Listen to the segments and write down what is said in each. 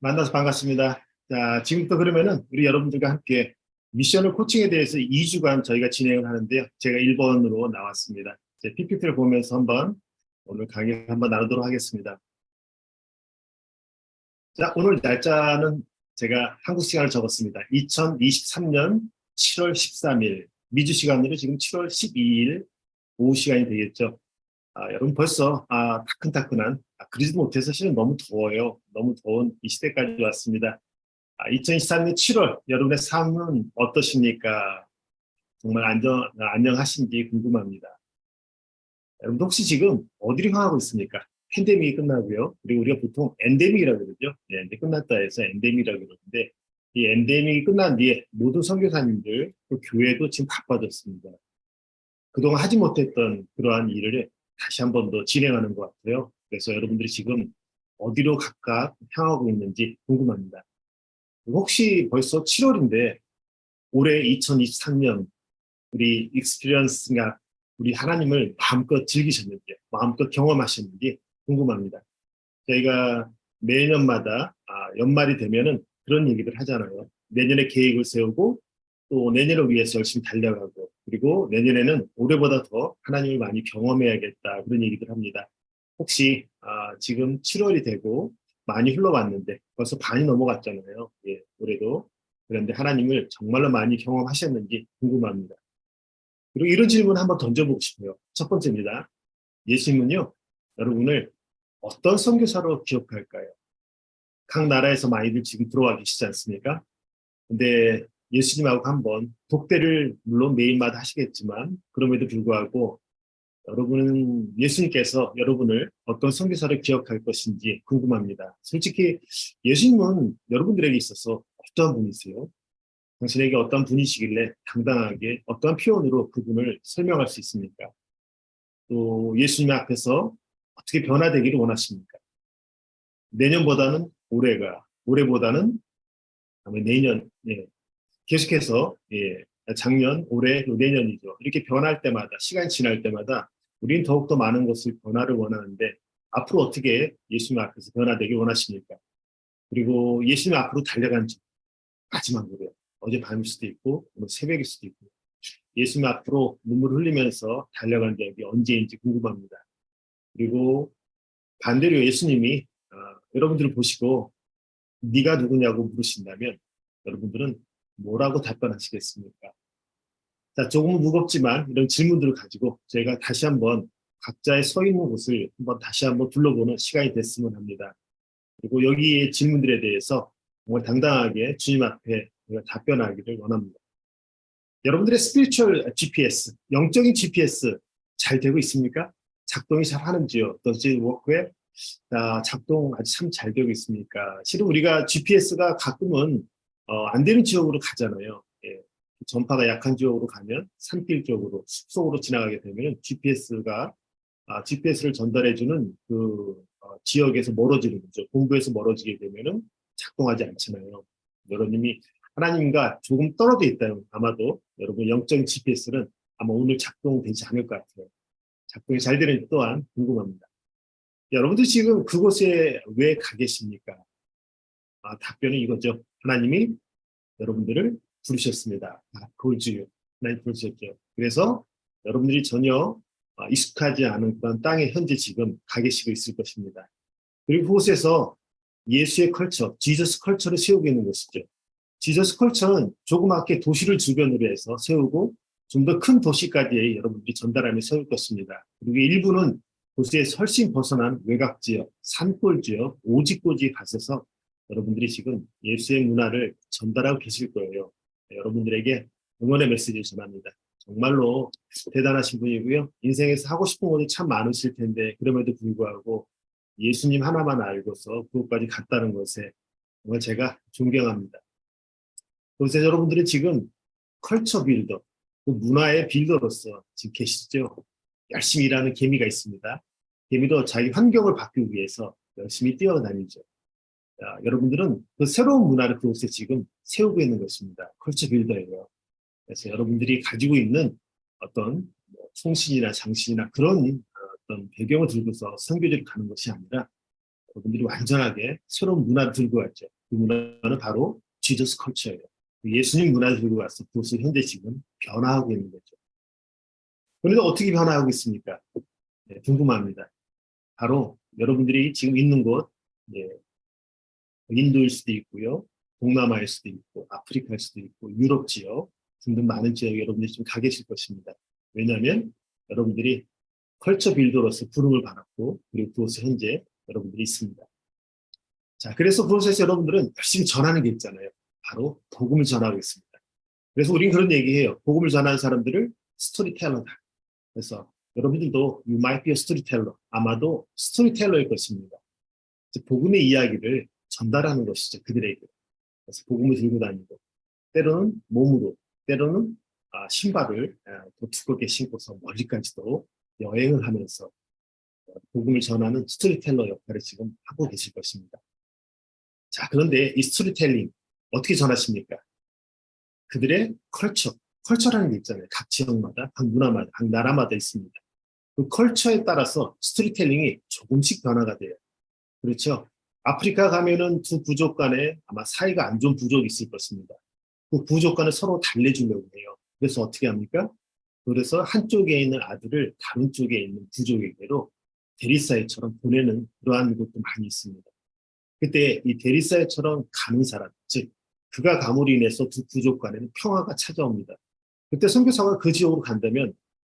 만나서 반갑습니다. 자, 지금부터 그러면은 우리 여러분들과 함께 미션을 코칭에 대해서 2주간 저희가 진행을 하는데요. 제가 1번으로 나왔습니다. 제 PPT를 보면서 한번 오늘 강의 한번 나누도록 하겠습니다. 자, 오늘 날짜는 제가 한국 시간을 적었습니다. 2023년 7월 13일, 미주 시간으로 지금 7월 12일 오후 시간이 되겠죠. 여러분 벌써 따끈따끈한 그러지도 못해서 실은 너무 더워요. 너무 더운 이 시대까지 왔습니다. 2023년 7월 여러분의 삶은 어떠십니까? 정말 안녕하신지 궁금합니다. 여러분 혹시 지금 어디로 향하고 있습니까? 팬데믹이 끝나고요. 그리고 우리가 보통 엔데믹이라고 그러죠. 네, 이제 끝났다 해서 엔데믹이라고 그러는데 이 엔데믹이 끝난 뒤에 모든 선교사님들, 또 교회도 지금 바빠졌습니다. 그동안 하지 못했던 그러한 일을 다시 한 번 더 진행하는 것 같아요. 그래서 여러분들이 지금 어디로 각각 향하고 있는지 궁금합니다. 혹시 벌써 7월인데 올해 2023년 우리 익스피리언스가 우리 하나님을 마음껏 즐기셨는지, 마음껏 경험하셨는지 궁금합니다. 저희가 매년마다 연말이 되면은 그런 얘기들 하잖아요. 내년에 계획을 세우고 또 내년을 위해서 열심히 달려가고 그리고 내년에는 올해보다 더 하나님을 많이 경험해야겠다 그런 얘기들 합니다. 혹시 지금 7월이 되고 많이 흘러왔는데 벌써 반이 넘어갔잖아요. 예, 올해도. 그런데 하나님을 정말로 많이 경험하셨는지 궁금합니다. 그리고 이런 질문 한번 던져보고 싶어요. 첫 번째입니다. 예수님은요, 여러분을 어떤 선교사로 기억할까요? 각 나라에서 많이들 지금 들어와 계시지 않습니까? 근데 예수님하고 한번 독대를 물론 매일마다 하시겠지만 그럼에도 불구하고 여러분은 예수님께서 여러분을 어떤 선교사를 기억할 것인지 궁금합니다. 솔직히 예수님은 여러분들에게 있어서 어떠한 분이세요? 당신에게 어떤 분이시길래 당당하게 어떠한 표현으로 그분을 설명할 수 있습니까? 또 예수님 앞에서 어떻게 변화되기를 원하십니까? 내년보다는 올해가, 올해보다는 내년, 예, 계속해서 예, 작년, 올해, 또 내년이죠. 이렇게 변할 때마다, 시간이 지날 때마다 우리는 더욱더 많은 것을 변화를 원하는데 앞으로 어떻게 예수님 앞에서 변화되길 원하십니까? 그리고 예수님 앞으로 달려간 지 마지막으로요. 어제 밤일 수도 있고 오늘 새벽일 수도 있고 예수님 앞으로 눈물을 흘리면서 달려간 적이 언제인지 궁금합니다. 그리고 반대로 예수님이 여러분들을 보시고 네가 누구냐고 물으신다면 여러분들은 뭐라고 답변하시겠습니까? 자, 조금은 무겁지만 이런 질문들을 가지고 저희가 다시 한번 각자의 서 있는 곳을 한번 다시 한번 둘러보는 시간이 됐으면 합니다. 그리고 여기의 질문들에 대해서 정말 당당하게 주님 앞에 우리가 답변하기를 원합니다. 여러분들의 스피리추얼 GPS, 영적인 GPS 잘 되고 있습니까? 작동이 잘 하는지요? Does it work well? 작동 아주 참 잘 되고 있습니까? 실은 우리가 GPS가 가끔은 안 되는 지역으로 가잖아요. 예. 전파가 약한 지역으로 가면 산길 쪽으로 숲속으로 지나가게 되면 GPS를 전달해주는 그 지역에서 멀어지는 거죠. 본부에서 멀어지게 되면은 작동하지 않잖아요. 여러분이 하나님과 조금 떨어져 있다면 아마도 여러분 영적인 GPS는 아마 오늘 작동되지 않을 것 같아요. 작동이 잘 되는지 또한 궁금합니다. 여러분들 지금 그곳에 왜 가 계십니까? 답변은 이거죠. 하나님이 여러분들을 부르셨습니다. 그거지요. 하나님 부르셨죠. 그래서 여러분들이 전혀 익숙하지 않은 그런 땅에 현재 지금 가 계시고 있을 것입니다. 그리고 그곳에서 예수의 컬처, 지저스 컬처를 세우고 있는 것이죠. 지저스 컬처는 조그맣게 도시를 주변으로 해서 세우고 좀 더 큰 도시까지 여러분들이 전달하며 세울 것입니다. 그리고 일부는 도시에서 훨씬 벗어난 외곽지역, 산골지역, 오직고지에 가셔서 여러분들이 지금 예수의 문화를 전달하고 계실 거예요. 여러분들에게 응원의 메시지를 전합니다. 정말로 대단하신 분이고요. 인생에서 하고 싶은 것이 참 많으실 텐데 그럼에도 불구하고 예수님 하나만 알고서 그것까지 갔다는 것에 정말 제가 존경합니다. 그래서 여러분들이 지금 컬처 빌더, 그 문화의 빌더로서 지금 계시죠. 열심히 일하는 개미가 있습니다. 개미도 자기 환경을 바꾸기 위해서 열심히 뛰어다니죠. 여러분들은 그 새로운 문화를 그곳에 지금 세우고 있는 것입니다. 컬처 빌더예요. 그래서 여러분들이 가지고 있는 어떤 통신이나 장신이나 그런 어떤 배경을 들고서 선교지를 가는 것이 아니라 여러분들이 완전하게 새로운 문화를 들고 왔죠. 그 문화는 바로 지저스 컬처예요. 예수님 문화를 들고 와서 그것을 현재 지금 변화하고 있는 거죠. 그런데 어떻게 변화하고 있습니까? 네, 궁금합니다. 바로 여러분들이 지금 있는 곳, 네, 인도일 수도 있고요, 동남아일 수도 있고, 아프리카일 수도 있고, 유럽 지역 등등 많은 지역에 여러분들이 지금 가 계실 것입니다. 왜냐하면 여러분들이 컬처 빌더로서 부름을 받았고, 그리고 그곳에 현재 여러분들이 있습니다. 자, 그래서 그곳에서 여러분들은 열심히 전하는 게 있잖아요. 바로 복음을 전하고 있습니다. 그래서 우리는 그런 얘기해요. 복음을 전하는 사람들을 스토리텔러다. 그래서 여러분들도 you might be a storyteller. 아마도 스토리텔러일 것입니다. 복음의 이야기를 전달하는 것이죠. 그들에게. 그래서 복음을 들고 다니고 때로는 몸으로, 때로는 신발을 더 두껍게 신고서 멀리까지도 여행을 하면서 복음을 전하는 스토리텔러 역할을 지금 하고 계실 것입니다. 자, 그런데 이 스토리텔링 어떻게 전하십니까? 그들의 컬처라는 게 있잖아요. 각 지역마다, 각 문화마다, 각 나라마다 있습니다. 그 컬처에 따라서 스토리텔링이 조금씩 변화가 돼요. 그렇죠? 아프리카 가면은 두 부족 간에 아마 사이가 안 좋은 부족이 있을 것입니다. 그 부족 간을 서로 달래주려고 해요. 그래서 어떻게 합니까? 그래서 한쪽에 있는 아들을 다른 쪽에 있는 부족에게로 대리사회처럼 보내는 그러한 것도 많이 있습니다. 그때 이 대리사회처럼 가는 사람, 즉 그가 감으로 인해서 두 부족 간에는 평화가 찾아옵니다. 그때 선교사가 그 지역으로 간다면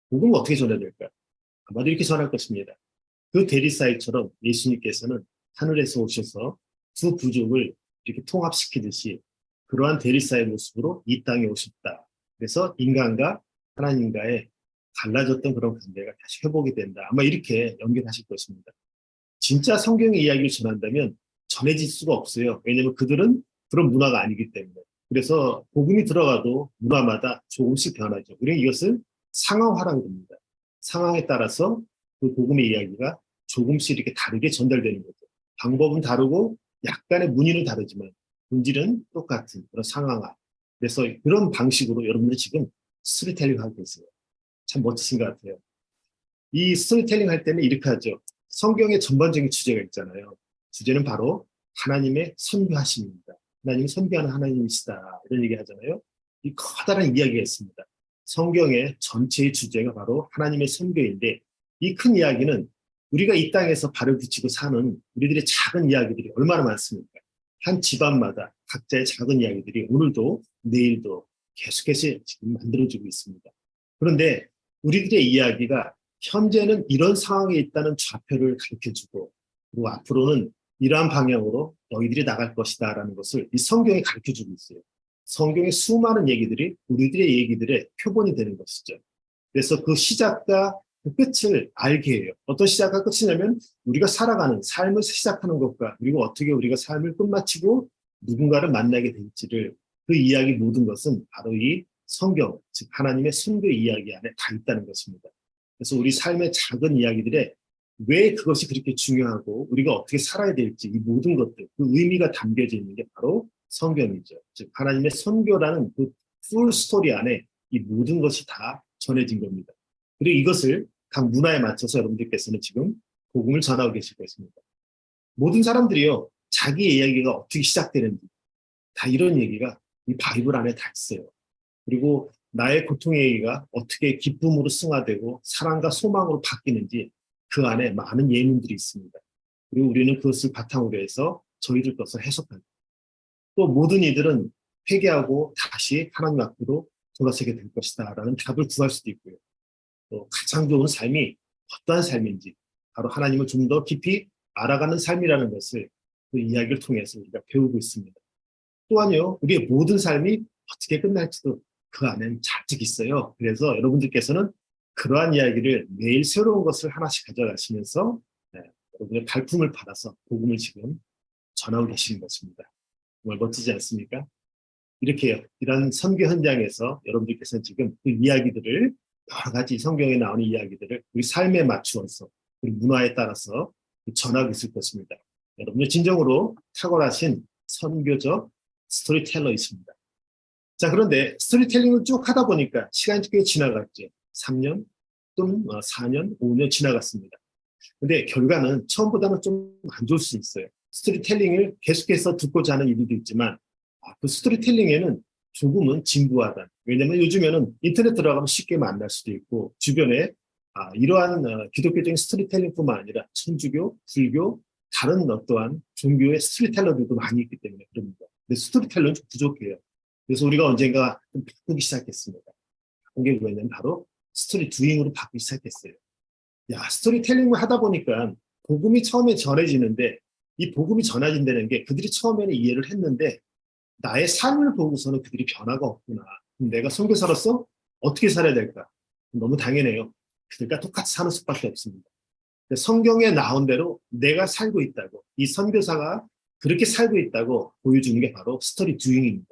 복음을 어떻게 전해야 될까요? 아마도 이렇게 전할 것입니다. 그 대리사회처럼 예수님께서는 하늘에서 오셔서 두 부족을 이렇게 통합시키듯이 그러한 대리사의 모습으로 이 땅에 오셨다. 그래서 인간과 하나님과의 갈라졌던 그런 관계가 다시 회복이 된다. 아마 이렇게 연결하실 것입니다. 진짜 성경의 이야기를 전한다면 전해질 수가 없어요. 왜냐하면 그들은 그런 문화가 아니기 때문에. 그래서 복음이 들어가도 문화마다 조금씩 변하죠. 우리는 이것을 상황화라고 합니다. 상황에 따라서 그 복음의 이야기가 조금씩 이렇게 다르게 전달되는 거죠. 방법은 다르고 약간의 문의는 다르지만 본질은 똑같은 그런 상황화. 그래서 그런 방식으로 여러분들이 지금 스토리텔링 하고 있어요. 참 멋지신 것 같아요. 이 스토리텔링 할 때는 이렇게 하죠. 성경의 전반적인 주제가 있잖아요. 주제는 바로 하나님의 선교하심입니다. 하나님이 선교하는 하나님이시다. 이런 얘기 하잖아요. 이 커다란 이야기가 있습니다. 성경의 전체의 주제가 바로 하나님의 선교인데 이 큰 이야기는 우리가 이 땅에서 발을 붙이고 사는 우리들의 작은 이야기들이 얼마나 많습니까? 한 집안마다 각자의 작은 이야기들이 오늘도 내일도 계속해서 지금 만들어지고 있습니다. 그런데 우리들의 이야기가 현재는 이런 상황에 있다는 좌표를 가르쳐주고 그리고 앞으로는 이러한 방향으로 너희들이 나갈 것이다 라는 것을 이 성경이 가르쳐주고 있어요. 성경의 수많은 얘기들이 우리들의 얘기들의 표본이 되는 것이죠. 그래서 그 시작과 그 끝을 알게 해요. 어떤 시작과 끝이냐면 우리가 살아가는 삶을 시작하는 것과 그리고 어떻게 우리가 삶을 끝마치고 누군가를 만나게 될지를 그 이야기 모든 것은 바로 이 성경, 즉 하나님의 선교 이야기 안에 다 있다는 것입니다. 그래서 우리 삶의 작은 이야기들에 왜 그것이 그렇게 중요하고 우리가 어떻게 살아야 될지 이 모든 것들, 그 의미가 담겨져 있는 게 바로 성경이죠. 즉 하나님의 선교라는 그 풀 스토리 안에 이 모든 것이 다 전해진 겁니다. 그리고 이것을 각 문화에 맞춰서 여러분들께서는 지금 복음을 전하고 계실 것입니다. 모든 사람들이요, 자기의 이야기가 어떻게 시작되는지 다 이런 얘기가 이 바이블 안에 다 있어요. 그리고 나의 고통의 얘기가 어떻게 기쁨으로 승화되고 사랑과 소망으로 바뀌는지 그 안에 많은 예문들이 있습니다. 그리고 우리는 그것을 바탕으로 해서 저희들 것을 해석합니다. 또 모든 이들은 회개하고 다시 하나님 앞으로 돌아서게 될 것이다 라는 답을 구할 수도 있고요. 또 가장 좋은 삶이 어떠한 삶인지 바로 하나님을 좀 더 깊이 알아가는 삶이라는 것을 그 이야기를 통해서 우리가 배우고 있습니다. 또한요, 우리의 모든 삶이 어떻게 끝날지도 그 안에는 잔뜩 있어요. 그래서 여러분들께서는 그러한 이야기를 매일 새로운 것을 하나씩 가져가시면서 여러분의 발품을 받아서 복음을 지금 전하고 계시는 것입니다. 정말 멋지지 않습니까? 이렇게요. 이런 선교 현장에서 여러분들께서는 지금 그 이야기들을 여러 가지 성경에 나오는 이야기들을 우리 삶에 맞추어서 우리 문화에 따라서 전하고 있을 것입니다. 여러분의 진정으로 탁월하신 선교적 스토리텔러이십니다. 자, 그런데 스토리텔링을 쭉 하다 보니까 시간이 꽤 지나갔죠. 3년 또는 4년, 5년 지나갔습니다. 근데 결과는 처음보다는 좀 안 좋을 수 있어요. 스토리텔링을 계속해서 듣고자 하는 이들도 있지만 그 스토리텔링에는 조금은 진부하다. 왜냐하면 요즘에는 인터넷 들어가면 쉽게 만날 수도 있고 주변에 이러한 기독교적인 스토리텔링뿐만 아니라 천주교, 불교, 다른 어떠한 종교의 스토리텔러들도 많이 있기 때문에 그럽니다. 근데 스토리텔러는 좀 부족해요. 그래서 우리가 언젠가 좀 바꾸기 시작했습니다. 바꾼 게 뭐냐면 바로 스토리 두잉으로 바꾸기 시작했어요. 스토리텔링을 하다 보니까 복음이 처음에 전해지는데 이 복음이 전해진다는 게 그들이 처음에는 이해를 했는데 나의 삶을 보고서는 그들이 변화가 없구나. 그럼 내가 선교사로서 어떻게 살아야 될까? 너무 당연해요. 그들과 똑같이 사는 수밖에 없습니다. 성경에 나온 대로 내가 살고 있다고, 이 선교사가 그렇게 살고 있다고 보여주는 게 바로 스토리 두잉입니다.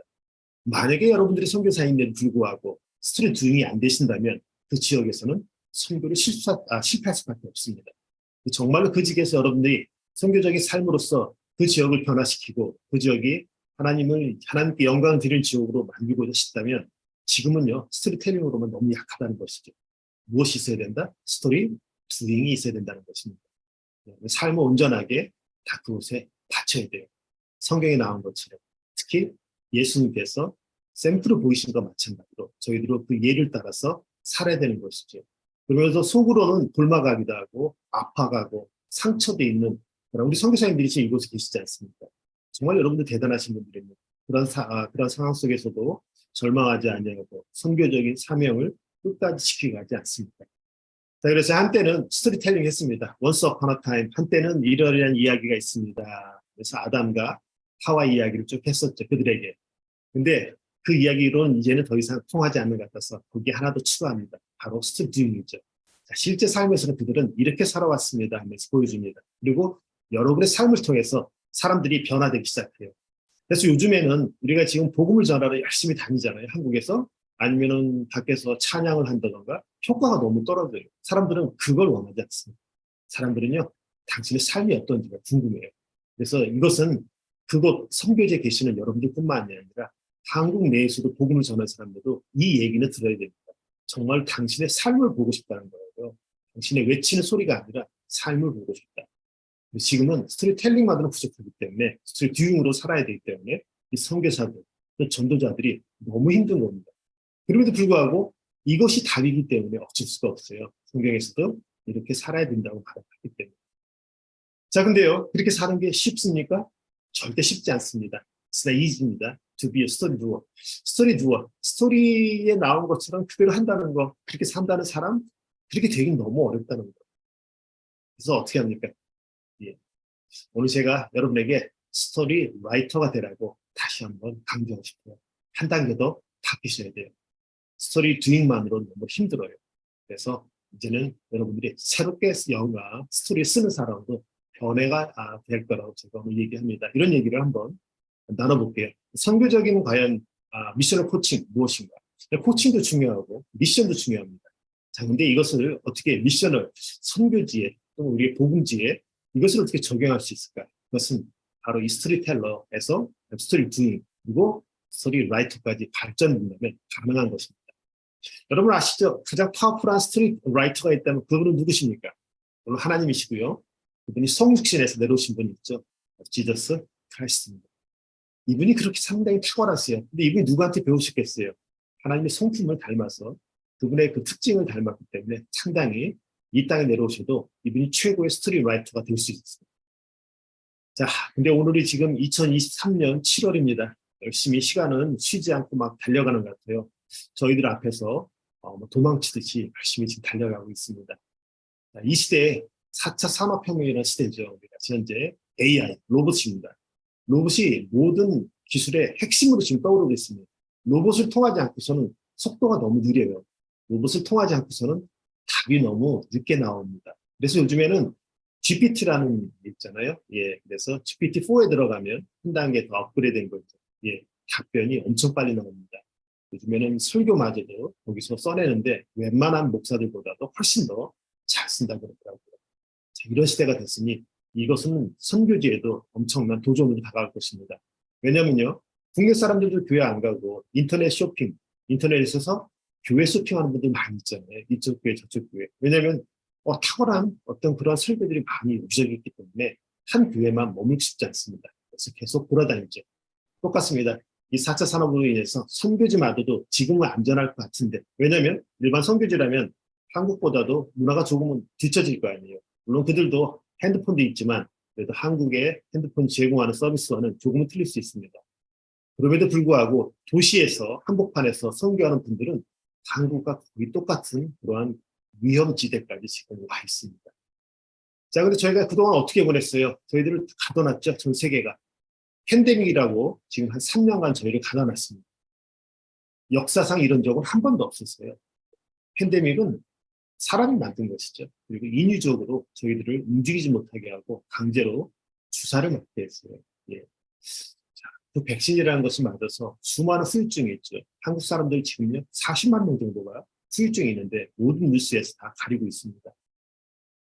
만약에 여러분들이 선교사인데도 불구하고 스토리 두잉이 안 되신다면 그 지역에서는 선교를 실패할 수밖에 없습니다. 정말로 그 지역에서 여러분들이 선교적인 삶으로서 그 지역을 변화시키고 그 지역이 하나님께 영광을 드릴 지역으로 만들고자 싶다면 지금은요, 스토리텔링으로만 너무 약하다는 것이죠. 무엇이 있어야 된다? 스토리 두잉이 있어야 된다는 것입니다. 삶을 온전하게 다 그곳에 바쳐야 돼요. 성경에 나온 것처럼 특히 예수님께서 샘플을 보이신 것과 마찬가지로 저희들은 그 예를 따라서 살아야 되는 것이죠. 그러면서 속으로는 돌아가기도 하고 아파가고 상처도 있는 우리 선교사님들이 지금 이곳에 계시지 않습니까? 정말 여러분들 대단하신 분들입니다. 그런 상황 속에서도 절망하지 아니하고 선교적인 사명을 끝까지 지키고 가지 않습니다. 자, 그래서 한때는 스토리텔링 했습니다. Once upon a time. 한때는 이러한 이야기가 있습니다. 그래서 아담과 하와 이야기를 쭉 했었죠. 그들에게. 근데 그 이야기로는 이제는 더 이상 통하지 않는 것 같아서 거기 하나 더 추가합니다. 바로 스토리텔링이죠. 실제 삶에서는 그들은 이렇게 살아왔습니다 하면서 보여줍니다. 그리고 여러분의 삶을 통해서 사람들이 변화되기 시작해요. 그래서 요즘에는 우리가 지금 복음을 전하러 열심히 다니잖아요. 한국에서. 아니면은 밖에서 찬양을 한다던가 효과가 너무 떨어져요. 사람들은 그걸 원하지 않습니다. 사람들은요, 당신의 삶이 어떤지가 궁금해요. 그래서 이것은 그곳 선교지에 계시는 여러분들뿐만 아니라 한국 내에서도 복음을 전하는 사람들도 이 얘기는 들어야 됩니다. 정말 당신의 삶을 보고 싶다는 거예요. 당신의 외치는 소리가 아니라 삶을 보고 싶다. 지금은 스토리텔링만으로는 부족하기 때문에 스토리 듀잉으로 살아야 되기 때문에 이 선교사들, 전도자들이 너무 힘든 겁니다. 그럼에도 불구하고 이것이 답이기 때문에 어쩔 수가 없어요. 성경에서도 이렇게 살아야 된다고 가르쳤기 때문에. 자, 근데요, 그렇게 사는 게 쉽습니까? 절대 쉽지 않습니다. It's not easy입니다. To be a story doer. 스토리 두어. 스토리에 나온 것처럼 그대로 한다는 거, 그렇게 산다는 사람, 그렇게 되긴 너무 어렵다는 거. 그래서 어떻게 합니까? 예. 오늘 제가 여러분에게 스토리 라이터가 되라고 다시 한번 강조하고 싶어요. 한 단계 더 바뀌셔야 돼요. 스토리 두잉만으로는 너무 힘들어요. 그래서 이제는 여러분들이 새롭게 영화 스토리 쓰는 사람도 변해가 될 거라고 제가 오늘 얘기합니다. 이런 얘기를 한번 나눠볼게요. 선교적인 과연 미셔널 코칭 무엇인가? 코칭도 중요하고 미션도 중요합니다. 자, 근데 이것을 어떻게 미션을 선교지에 또 우리의 복음지에 이것을 어떻게 적용할 수 있을까? 그것은 바로 이 스토리텔러에서 스토리 두잉 그리고 스토리 라이터까지 발전된다면 가능한 것입니다. 여러분 아시죠? 가장 파워풀한 스토리 라이터가 있다면 그분은 누구십니까? 물론 하나님이시고요. 그분이 성육신에서 내려오신 분이 있죠. 지저스 크라이스트입니다. 이분이 그렇게 상당히 탁월하세요. 근데 이분이 누구한테 배우셨겠어요? 하나님의 성품을 닮아서 그분의 그 특징을 닮았기 때문에 상당히 이 땅에 내려오셔도 이분이 최고의 스토리 라이터가 될 수 있습니다. 자, 근데 오늘이 지금 2023년 7월입니다. 열심히 시간은 쉬지 않고 막 달려가는 것 같아요. 저희들 앞에서 도망치듯이 열심히 지금 달려가고 있습니다. 자, 이 시대에 4차 산업혁명이라는 시대죠. 우리가 현재 AI, 로봇입니다. 로봇이 모든 기술의 핵심으로 지금 떠오르고 있습니다. 로봇을 통하지 않고서는 속도가 너무 느려요. 로봇을 통하지 않고서는 답이 너무 늦게 나옵니다. 그래서 요즘에는 GPT라는 게 있잖아요. 예, 그래서 GPT-4에 들어가면 한 단계 더 업그레이드된 거죠. 예, 답변이 엄청 빨리 나옵니다. 요즘에는 설교마저도 거기서 써내는데 웬만한 목사들보다도 훨씬 더 잘 쓴다고 그러더라고요. 자, 이런 시대가 됐으니 이것은 선교지에도 엄청난 도전으로 다가갈 것입니다. 왜냐면요, 국내 사람들도 교회 안 가고 인터넷 쇼핑, 인터넷에 있어서 교회 쇼핑하는 분들 많이 있잖아요. 이쪽 교회, 저쪽 교회. 왜냐면 탁월한 어떤 그런 설교들이 많이 누적있기 때문에 한 교회만 머물고 싶지 않습니다. 그래서 계속 돌아다니죠. 똑같습니다. 이 4차 산업으로 인해서 선교지마저도 지금은 안전할 것 같은데, 왜냐하면 일반 선교지라면 한국보다도 문화가 조금은 뒤처질 거 아니에요. 물론 그들도 핸드폰도 있지만 그래도 한국의 핸드폰 제공하는 서비스와는 조금은 틀릴 수 있습니다. 그럼에도 불구하고 도시에서 한복판에서 선교하는 분들은 한국과 거의 똑같은 그러한 위험지대까지 지금 와 있습니다. 자, 그런데 저희가 그동안 어떻게 보냈어요? 저희들을 가둬놨죠, 전 세계가. 팬데믹이라고 지금 한 3년간 저희를 가둬놨습니다. 역사상 이런 적은 한 번도 없었어요. 팬데믹은 사람이 만든 것이죠. 그리고 인위적으로 저희들을 움직이지 못하게 하고 강제로 주사를 맞게 했어요. 예. 자, 그 백신이라는 것이 맞아서 수많은 후유증이 있죠. 한국 사람들 지금요 40만 명 정도가 후유증이 있는데 모든 뉴스에서 다 가리고 있습니다.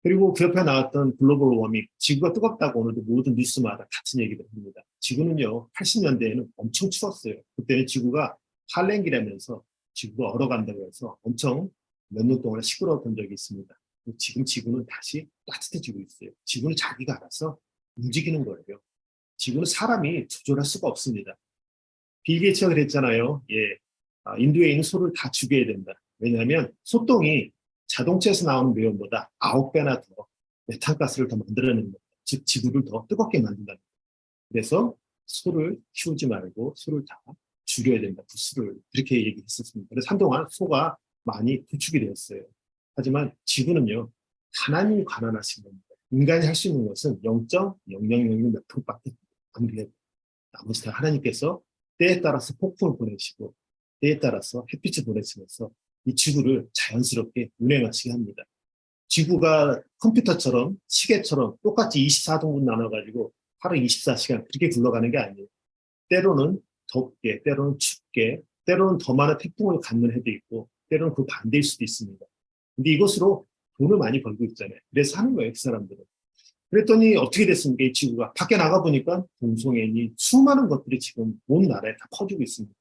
그리고 그 옆에 나왔던 글로벌 워밍, 지구가 뜨겁다고 오늘도 모든 뉴스마다 같은 얘기를 합니다. 지구는요, 80년대에는 엄청 추웠어요. 그때는 지구가 한랭기라면서 지구가 얼어간다고 해서 엄청 몇 년 동안 시끄러웠던 적이 있습니다. 지금 지구는 다시 따뜻해지고 있어요. 지구는 자기가 알아서 움직이는 거예요. 지구는 사람이 조절할 수가 없습니다. 빌 게이츠가 그랬잖아요. 예, 인도에 있는 소를 다 죽여야 된다. 왜냐하면 소똥이 자동차에서 나오는 매연보다 9배나 더 메탄가스를 더 만들어내는 겁니다. 즉 지구를 더 뜨겁게 만든다. 그래서 소를 키우지 말고 소를 다 줄여야 된다. 부수를 그렇게 얘기했었습니다. 그래서 한동안 소가 많이 구축이 되었어요. 하지만 지구는요. 하나님이 관할하신 겁니다. 인간이 할 수 있는 것은 0.0001 몇 프로밖에 안 돼요. 나머지 다 하나님께서 때에 따라서 폭풍을 보내시고 때에 따라서 햇빛을 보내시면서 이 지구를 자연스럽게 운행하시게 합니다. 지구가 컴퓨터처럼 시계처럼 똑같이 24등분 나눠가지고 하루 24시간 그렇게 굴러가는 게 아니에요. 때로는 덥게, 때로는 춥게, 때로는 더 많은 태풍을 갖는 해도 있고 때로는 그 반대일 수도 있습니다. 근데 이것으로 돈을 많이 벌고 있잖아요. 그래서 하는 거예요, 그 사람들은. 그랬더니 어떻게 됐습니까? 이 지구가. 밖에 나가보니까 동성애니 수많은 것들이 지금 온 나라에 다 퍼지고 있습니다.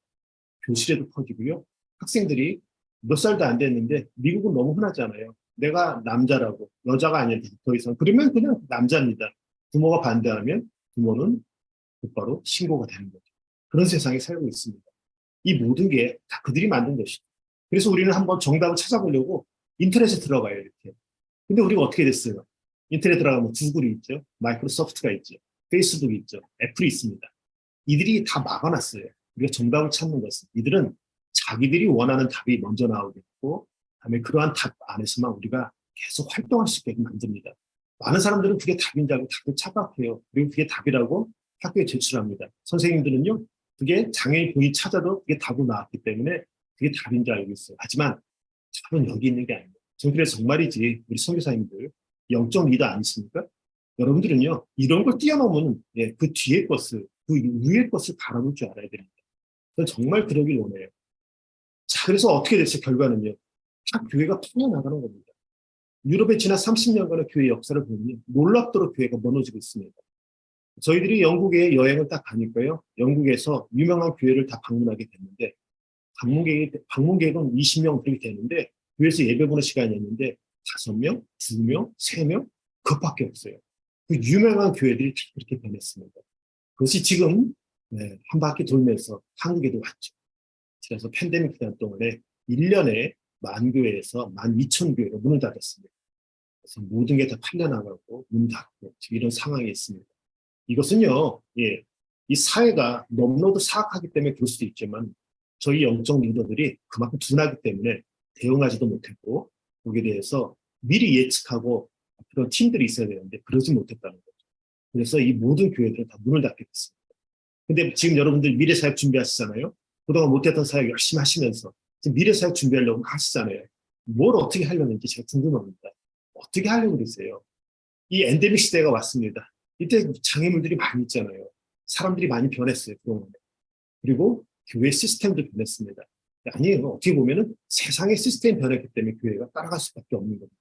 교실에도 퍼지고요. 학생들이 몇 살도 안 됐는데 미국은 너무 흔하잖아요. 내가 남자라고 여자가 아니라 더 이상 그러면 그냥 남자입니다. 부모가 반대하면 부모는 곧바로 신고가 되는 거죠. 그런 세상에 살고 있습니다. 이 모든 게 다 그들이 만든 것이죠. 그래서 우리는 한번 정답을 찾아보려고 인터넷에 들어가요. 이렇게. 근데 우리가 어떻게 됐어요? 인터넷 들어가면 구글이 있죠. 마이크로소프트가 있죠. 페이스북이 있죠. 애플이 있습니다. 이들이 다 막아놨어요. 우리가 정답을 찾는 것은 이들은 자기들이 원하는 답이 먼저 나오겠고 그다음에 그러한 답 안에서만 우리가 계속 활동할 수 있게 만듭니다. 많은 사람들은 그게 답인 줄 알고 답을 착각해요. 그리고 그게 답이라고 학교에 제출합니다. 선생님들은요. 그게 장애인 본인이 찾아도 그게 답으로 나왔기 때문에 그게 답인 줄 알고 있어요. 하지만 답은 여기 있는 게 아니에요. 저는 그래서 정말이지 우리 선교사님들 0.2도 아니십니까? 여러분들은요. 이런 걸 뛰어넘으면 그 뒤에 것을 그 위의 것을 바라볼 줄 알아야 됩니다. 저는 정말 그러길 원해요. 자, 그래서 어떻게 됐어요? 결과는요. 다 교회가 풀려나가는 겁니다. 유럽의 지난 30년간의 교회 역사를 보면 놀랍도록 교회가 무너지고 있습니다. 저희들이 영국에 여행을 딱 가니까요. 영국에서 유명한 교회를 다 방문하게 됐는데 방문객은 20명 그렇게 되는데 교회에서 예배 보는 시간이었는데 5명, 2명, 3명 그것밖에 없어요. 그 유명한 교회들이 다 그렇게 변했습니다. 그것이 지금 한 바퀴 돌면서 한국에도 왔죠. 그래서 팬데믹 기간 동안에 1년에 만 교회에서 12,000교회가 문을 닫았습니다. 그래서 모든 게 다 팔려나가고 문 닫고 지금 이런 상황이 있습니다. 이것은요, 이 사회가 너무나도 사악하기 때문에 그럴 수도 있지만 저희 영적 리더들이 그만큼 둔하기 때문에 대응하지도 못했고 거기에 대해서 미리 예측하고 그런 팀들이 있어야 되는데 그러지 못했다는 거죠. 그래서 이 모든 교회들은 다 문을 닫게 됐습니다. 근데 지금 여러분들 미래사역 준비하시잖아요. 그동안 못했던 사역 열심히 하시면서 지금 미래사역 준비하려고 하시잖아요. 뭘 어떻게 하려는지 제가 궁금합니다. 어떻게 하려고 그러세요? 이 엔데믹 시대가 왔습니다. 이때 장애물들이 많이 있잖아요. 사람들이 많이 변했어요. 그동안에. 그리고 교회 시스템도 변했습니다. 아니에요. 어떻게 보면은 세상의 시스템이 변했기 때문에 교회가 따라갈 수밖에 없는 겁니다.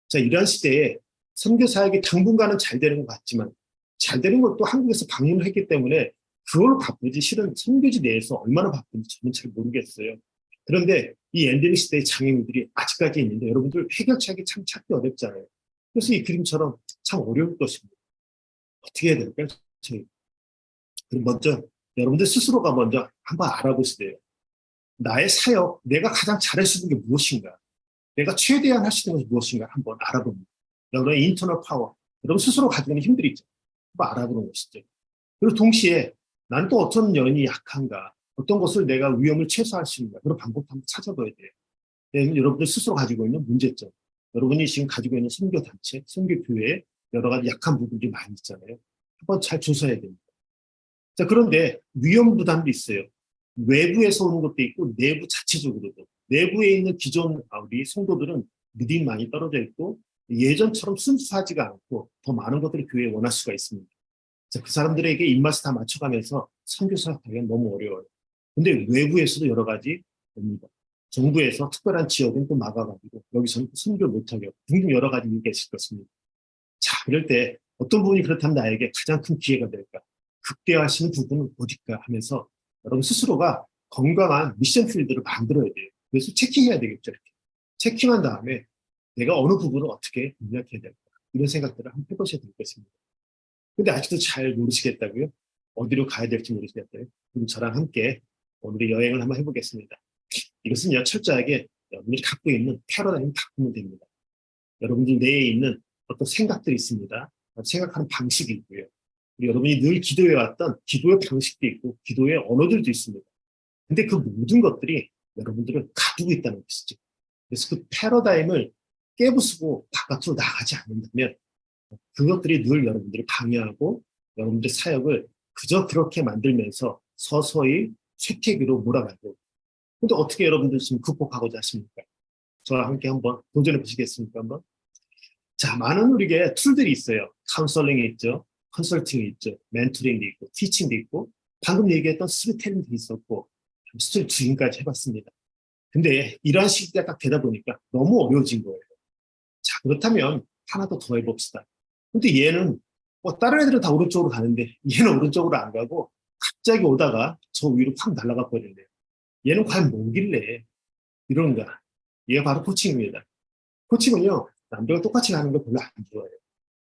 자, 이러한 시대에 선교 사역이 당분간은 잘 되는 것 같지만 잘 되는 것도 한국에서 방문을 했기 때문에 그걸로 바쁘지 실은 선교지 내에서 얼마나 바쁜지 저는 잘 모르겠어요. 그런데 이 엔데믹 시대의 장애물들이 아직까지 있는데 여러분들 해결책이 참 찾기 어렵잖아요. 그래서 이 그림처럼 참 어려울 것입니다. 어떻게 해야 될까요? 저희. 그럼 먼저 여러분들 스스로가 먼저 한번 알아보시대요. 나의 사역, 내가 가장 잘할 수 있는 게 무엇인가? 내가 최대한 할 수 있는 것이 무엇인가 한번 알아봅니다. 여러분의 인터널 파워, 여러분 스스로 가지고 있는 힘들이 있죠. 한번 알아보는 것이죠. 그리고 동시에 난 또 어떤 면이 약한가, 어떤 것을 내가 위험을 최소화할 수 있는가, 그런 방법도 한번 찾아봐야 돼요. 왜냐하면 여러분들 스스로 가지고 있는 문제점, 여러분이 지금 가지고 있는 선교단체, 선교교회에 여러 가지 약한 부분들이 많이 있잖아요. 한번 잘 조사해야 됩니다. 자, 그런데 위험 부담도 있어요. 외부에서 오는 것도 있고 내부 자체적으로도. 내부에 있는 기존 우리 성도들은 믿음이 많이 떨어져 있고 예전처럼 순수하지가 않고 더 많은 것들을 교회에 원할 수가 있습니다. 자, 그 사람들에게 입맛을 다 맞춰가면서 선교 사역하기가 너무 어려워요. 근데 외부에서도 여러 가지 옵니다. 정부에서 특별한 지역은 또 막아가지고 여기서는 선교를 못하게 하고 등등 여러 가지 이유가 있을 것입니다. 자, 그럴 때 어떤 부분이 그렇다면 나에게 가장 큰 기회가 될까? 극대화하시는 부분은 어딜까 하면서 여러분 스스로가 건강한 미션 필드를 만들어야 돼요. 그래서 체킹해야 되겠죠. 이렇게. 체킹한 다음에 내가 어느 부분을 어떻게 공략해야 될까? 이런 생각들을 한번 해보셔야 될 것입니다. 근데 아직도 잘 모르시겠다고요? 어디로 가야 될지 모르시겠다고요? 그럼 저랑 함께 오늘의 여행을 한번 해보겠습니다. 이것은요, 철저하게 여러분들이 갖고 있는 패러다임을 바꾸면 됩니다. 여러분들 내에 있는 어떤 생각들이 있습니다. 생각하는 방식이 있고요. 그리고 여러분이 늘 기도해왔던 기도의 방식도 있고 기도의 언어들도 있습니다. 근데 그 모든 것들이 여러분들을 가두고 있다는 것이죠. 그래서 그 패러다임을 깨부수고 바깥으로 나가지 않는다면 그것들이 늘 여러분들을 방해하고 여러분들 사역을 그저 그렇게 만들면서 서서히 쇠퇴기로 몰아가고. 근데 어떻게 여러분들 지금 극복하고자 하십니까? 저와 함께 한번 도전해 보시겠습니까? 한번. 자, 많은 우리에게 툴들이 있어요. 카운셀링이 있죠. 컨설팅이 있죠. 멘토링도 있고, 티칭도 있고, 방금 얘기했던 스토리텔링도 있었고, 스토리 주인까지 해봤습니다. 근데 이러한 시기가 딱 되다 보니까 너무 어려워진 거예요. 자, 그렇다면 하나 더 해봅시다. 근데 얘는 다른 애들은 다 오른쪽으로 가는데 얘는 오른쪽으로 안 가고 갑자기 오다가 저 위로 팍 날아가 버리네요. 얘는 과연 뭐길래 이런가? 얘가 바로 코칭입니다. 코칭은요, 남들과 똑같이 가는 걸 별로 안 좋아해요.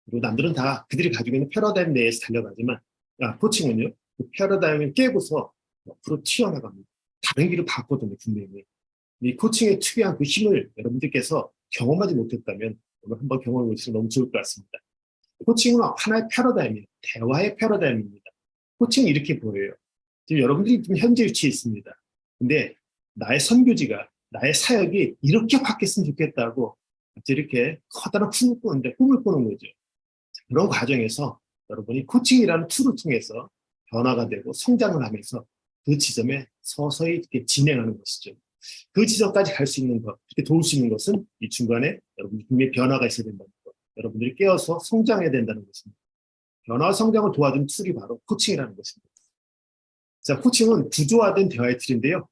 그리고 남들은 다 그들이 가지고 있는 패러다임 내에서 달려가지만, 코칭은요, 그 패러다임을 깨고서 옆으로 튀어나갑니다. 다른 길을 봤거든요, 분명히. 이 코칭의 특유한 그 힘을 여러분들께서 경험하지 못했다면 오늘 한번 경험해 보시면 너무 좋을 것 같습니다. 코칭은 하나의 패러다임이에요. 대화의 패러다임입니다. 코칭은 이렇게 보여요. 지금 여러분들이 지금 현재 위치에 있습니다. 근데 나의 선교지가, 나의 사역이 이렇게 바뀌었으면 좋겠다고 이렇게 커다란 꿈을 꾸는 거죠. 그런 과정에서 여러분이 코칭이라는 툴을 통해서 변화가 되고 성장을 하면서 그 지점에 서서히 이렇게 진행하는 것이죠. 그 지점까지 갈 수 있는 것, 그렇게 도울 수 있는 것은 이 중간에 여러분이 분명히 변화가 있어야 된다는 것, 여러분들이 깨어서 성장해야 된다는 것입니다. 변화와 성장을 도와주는 툴이 바로 코칭이라는 것입니다. 자, 코칭은 구조화된 대화의 툴인데요.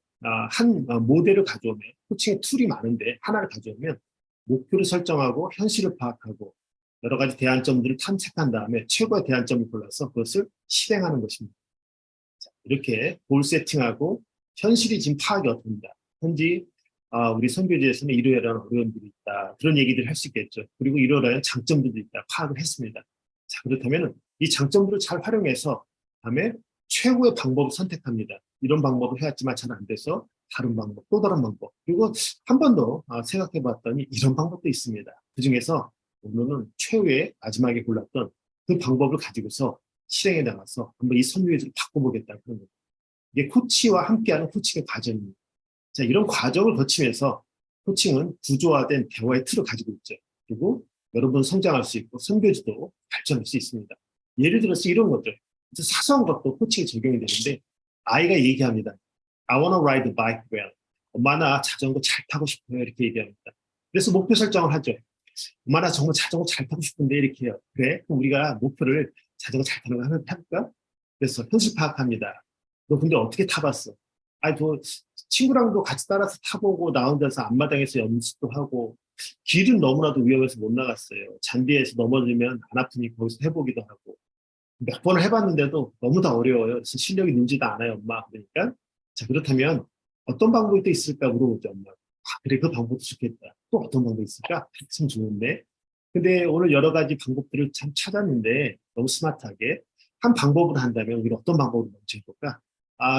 한 모델을 가져오면, 코칭의 툴이 많은데 하나를 가져오면 목표를 설정하고 현실을 파악하고 여러 가지 대안점들을 탐색한 다음에 최고의 대안점을 골라서 그것을 실행하는 것입니다. 자, 이렇게 골 세팅하고 현실이 지금 파악이 어떻습니다. 현재 우리 선교지에서는 이러이러한 어려움들이 있다. 그런 얘기들을 할 수 있겠죠. 그리고 이러이러한 장점들도 있다. 파악을 했습니다. 자, 그렇다면 이 장점들을 잘 활용해서 다음에 최고의 방법을 선택합니다. 이런 방법을 해왔지만 잘 안 돼서 다른 방법, 또 다른 방법. 그리고 한 번 더 생각해 봤더니 이런 방법도 있습니다. 그 중에서 오늘은 최후의 마지막에 골랐던 그 방법을 가지고서 실행에 나가서 한번 이 선교회를 바꿔보겠다. 그런 거예요. 이게 코치와 함께하는 코칭의 과정입니다. 자, 이런 과정을 거치면서 코칭은 구조화된 대화의 틀을 가지고 있죠. 그리고 여러분 성장할 수 있고 선교지도 발전할 수 있습니다. 예를 들어서 이런 것들. 사소한 것도 코칭에 적용이 되는데 아이가 얘기합니다. I wanna ride the bike well. 엄마 나 자전거 잘 타고 싶어요. 이렇게 얘기합니다. 그래서 목표 설정을 하죠. 엄마 나 정말 자전거 잘 타고 싶은데 이렇게 해요. 그래? 그럼 우리가 목표를 자전거 잘 타는 거 하면 타볼까? 그래서 현실 파악합니다. 너 근데 어떻게 타봤어? 아니, 친구랑도 같이 따라서 타보고 나 혼자서 앞마당에서 연습도 하고 길은 너무나도 위험해서 못 나갔어요. 잔디에서 넘어지면 안 아프니 거기서 해보기도 하고 몇 번을 해봤는데도 너무 다 어려워요. 그래서 실력이 늘지도 않아요, 엄마. 그러니까 자, 그렇다면 어떤 방법이 또 있을까 물어보죠, 엄마. 그래, 그 방법도 좋겠다. 또 어떤 방법이 있을까? 참 좋은데. 근데 오늘 여러 가지 방법들을 참 찾았는데 너무 스마트하게 한 방법으로 한다면 우리는 어떤 방법으로 먼저 해볼까?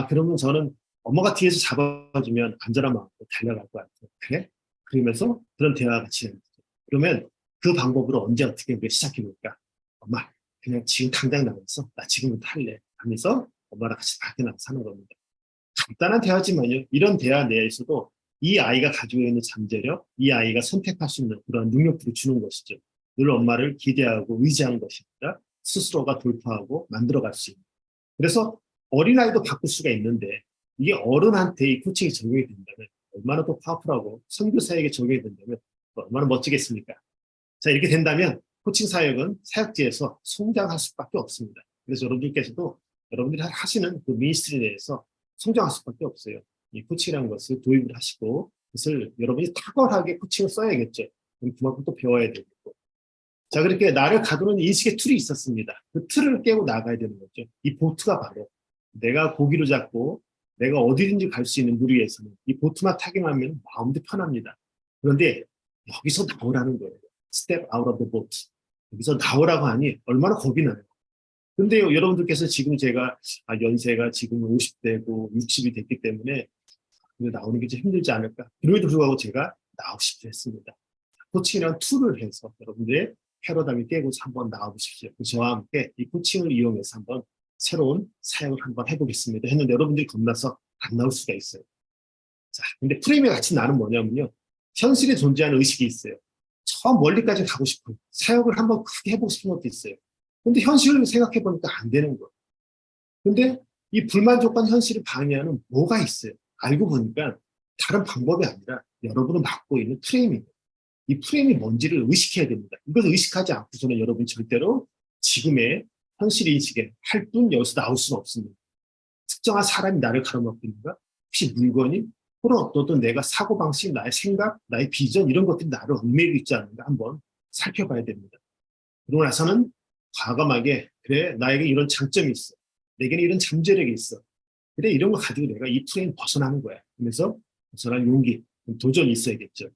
그러면 저는 엄마가 뒤에서 잡아주면 안전한 마음으로 달려갈 것 같아요. 그래? 그러면서 그런 대화가 진행되죠. 그러면 그 방법으로 언제 어떻게 우리가 시작해볼까? 엄마, 그냥 지금 당장 나가서 나 지금부터 할래. 하면서 엄마랑 같이 밖에 나가서 하는 겁니다. 간단한 대화지만요. 이런 대화 내에서도 이 아이가 가지고 있는 잠재력, 이 아이가 선택할 수 있는 그런 능력들을 주는 것이죠. 늘 엄마를 기대하고 의지하는 것입니다. 스스로가 돌파하고 만들어갈 수 있는. 그래서 어린아이도 바꿀 수가 있는데 이게 어른한테 이 코칭이 적용이 된다면 얼마나 더 파워풀하고 선교사에게 적용이 된다면 얼마나 멋지겠습니까? 자, 이렇게 된다면 코칭 사역은 사역지에서 성장할 수밖에 없습니다. 그래서 여러분들께서도 여러분들이 하시는 그 미니스트리 내에서 성장할 수밖에 없어요. 이 코칭이라는 것을 도입을 하시고 그것을 여러분이 탁월하게 코칭을 써야겠죠. 그만큼 또 배워야 되겠고. 자, 그렇게 나를 가두는 인식의 틀이 있었습니다. 그 틀을 깨고 나가야 되는 거죠. 이 보트가 바로 내가 고기로 잡고 내가 어디든지 갈 수 있는 물 위에서는 이 보트만 타기만 하면 마음도 편합니다. 그런데 여기서 나오라는 거예요. Step out of the boat. 여기서 나오라고 하니 얼마나 겁이 나요. 근데 여러분들께서 지금 제가 연세가 지금 50대고 60이 됐기 때문에 나오는 게 좀 힘들지 않을까. 그럼에도 불구하고 제가 나오십시오 했습니다. 코칭이라는 툴을 해서 여러분들의 패러다임을 깨고서 한번 나와보십시오. 저와 함께 이 코칭을 이용해서 한번 새로운 사역을 한번 해보겠습니다. 했는데 여러분들이 겁나서 안 나올 수가 있어요. 자, 근데 프레임의 가치 나는 뭐냐면요. 현실에 존재하는 의식이 있어요. 저 멀리까지 가고 싶어요. 사역을 한번 크게 해보고 싶은 것도 있어요. 근데 현실을 생각해 보니까 안 되는 거예요. 근데 이 불만족한 현실을 방해하는 뭐가 있어요. 알고 보니까 다른 방법이 아니라 여러분을 막고 있는 프레임입니다. 이 프레임이 뭔지를 의식해야 됩니다. 이걸 의식하지 않고서는 여러분 절대로 지금의 현실 인식에 할 뿐 여기서 나올 수는 없습니다. 특정한 사람이 나를 가로막고 있는가? 혹시 물건이 혹은 어떤 내가 사고방식, 나의 생각, 나의 비전 이런 것들이 나를 얽매이고 있지 않는가 한번 살펴봐야 됩니다. 그러고 나서는 과감하게 그래 나에게 이런 장점이 있어. 내게는 이런 잠재력이 있어. 그래 이런 거 가지고 내가 이 프레임 벗어나는 거야. 그래서 벗어난 용기, 도전이 있어야겠죠.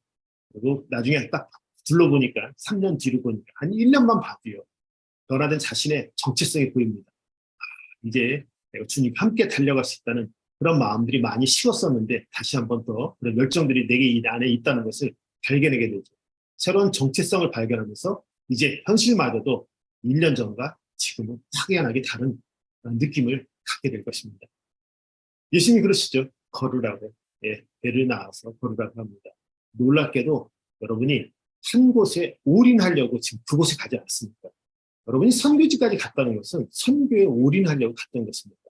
그리고 나중에 딱 둘러보니까 3년 뒤로 보니까 한 1년만 봐도요. 변화된 자신의 정체성이 보입니다. 이제 내가 주님 함께 달려갈 수 있다는 그런 마음들이 많이 식었었는데 다시 한번 더 그런 열정들이 내게 이 안에 있다는 것을 발견하게 되죠. 새로운 정체성을 발견하면서 이제 현실마저도 1년 전과 지금은 확연하게 다른 느낌을 갖게 될 것입니다. 예수님이 그러시죠. 걸으라고. 예, 배를 나와서 걸으라고 합니다. 놀랍게도 여러분이 한 곳에 올인하려고 지금 그곳에 가지 않습니까? 여러분이 선교지까지 갔다는 것은 선교에 올인하려고 갔던 것입니다.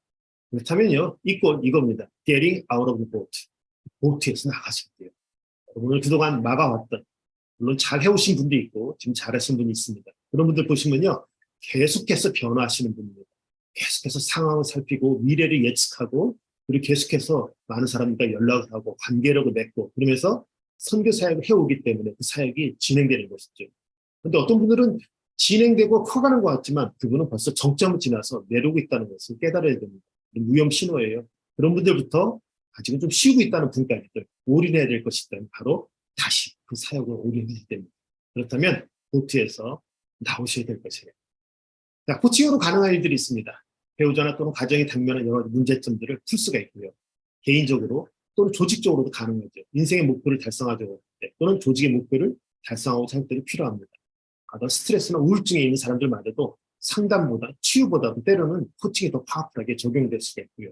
그렇다면요, 이겁니다. Getting out of the boat. 보트에서 나가실 때요. 오늘 그동안 막아왔던, 물론 잘 해오신 분도 있고, 지금 잘하신 분이 있습니다. 그런 분들 보시면요, 계속해서 변화하시는 분입니다. 계속해서 상황을 살피고, 미래를 예측하고, 그리고 계속해서 많은 사람들과 연락을 하고, 관계력을 맺고, 그러면서 선교 사역을 해오기 때문에 그 사역이 진행되는 것이죠. 그런데 어떤 분들은 진행되고 커가는 것 같지만 그분은 벌써 정점을 지나서 내려오고 있다는 것을 깨달아야 됩니다. 위험 신호예요. 그런 분들부터 아직은 좀 쉬고 있다는 분까지도 올인해야 될 것이 있다면 바로 다시 그 사역을 올인해야 됩니다. 그렇다면 보트에서 나오셔야 될 것이에요. 자, 코칭으로 가능한 일들이 있습니다. 배우자나 또는 가정이 당면한 여러 문제점들을 풀 수가 있고요. 개인적으로 또는 조직적으로도 가능하죠. 인생의 목표를 달성하려고 할 때 또는 조직의 목표를 달성하고자 할 때도 필요합니다. 스트레스나 우울증에 있는 사람들마저도 상담보다 치유보다도 때로는 코칭이 더 파워풀하게 적용될 수가 있고요.